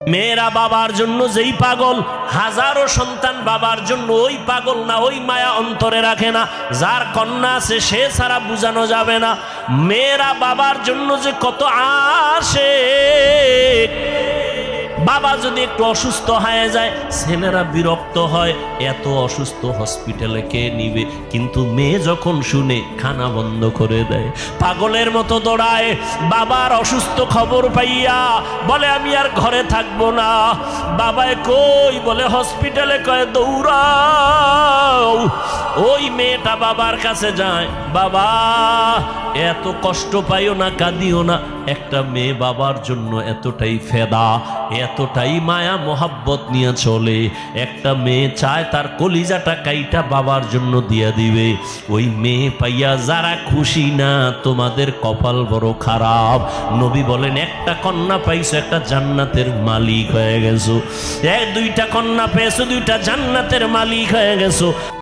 মেয়েরা বাবার জন্য যেই পাগল, হাজারো সন্তান বাবার জন্য ওই পাগল না, ওই মায়া অন্তরে রাখে না। যার কন্যা আছে সে ছাড়া বোঝানো যাবে না। মেয়েরা বাবার জন্য যে কত আসে, বাবা যদি একটু অসুস্থ হয়ে যায় ছেলেরা বিরক্ত হয়, এত অসুস্থ হসপিটালে কে নিবে, কিন্তু মেয়ে যখন শুনে খানা বন্ধ করে দেয়, পাগলের মতো দৌড়ায়। বাবার অসুস্থ খবর পাইয়া বলে আমি আর ঘরে থাকবো না। বাবায় কই, বলে হসপিটালে, কয় দৌড়াও। ওই মেয়েটা বাবার কাছে যায়, বাবা এত কষ্ট পাইও না, কাঁদিও না। একটা মেয়ে বাবার জন্য এতটাই ফেদা, এতটাই মায়া মোহাব্বত নিয়ে চলে। একটা মেয়ে চায় তার কলিজাটা কাইটা বাবার জন্য দিয়া দিবে। ওই মেয়ে পাইয়া যারা খুশি না, তোমাদের কপাল বড় খারাপ। নবী বলেন একটা কন্যা পাইছো, একটা জান্নাতের মালিক হয়ে গেছো। দুইটা কন্যা পেয়েছো, দুইটা জান্নাতের মালিক হয়ে গেছো।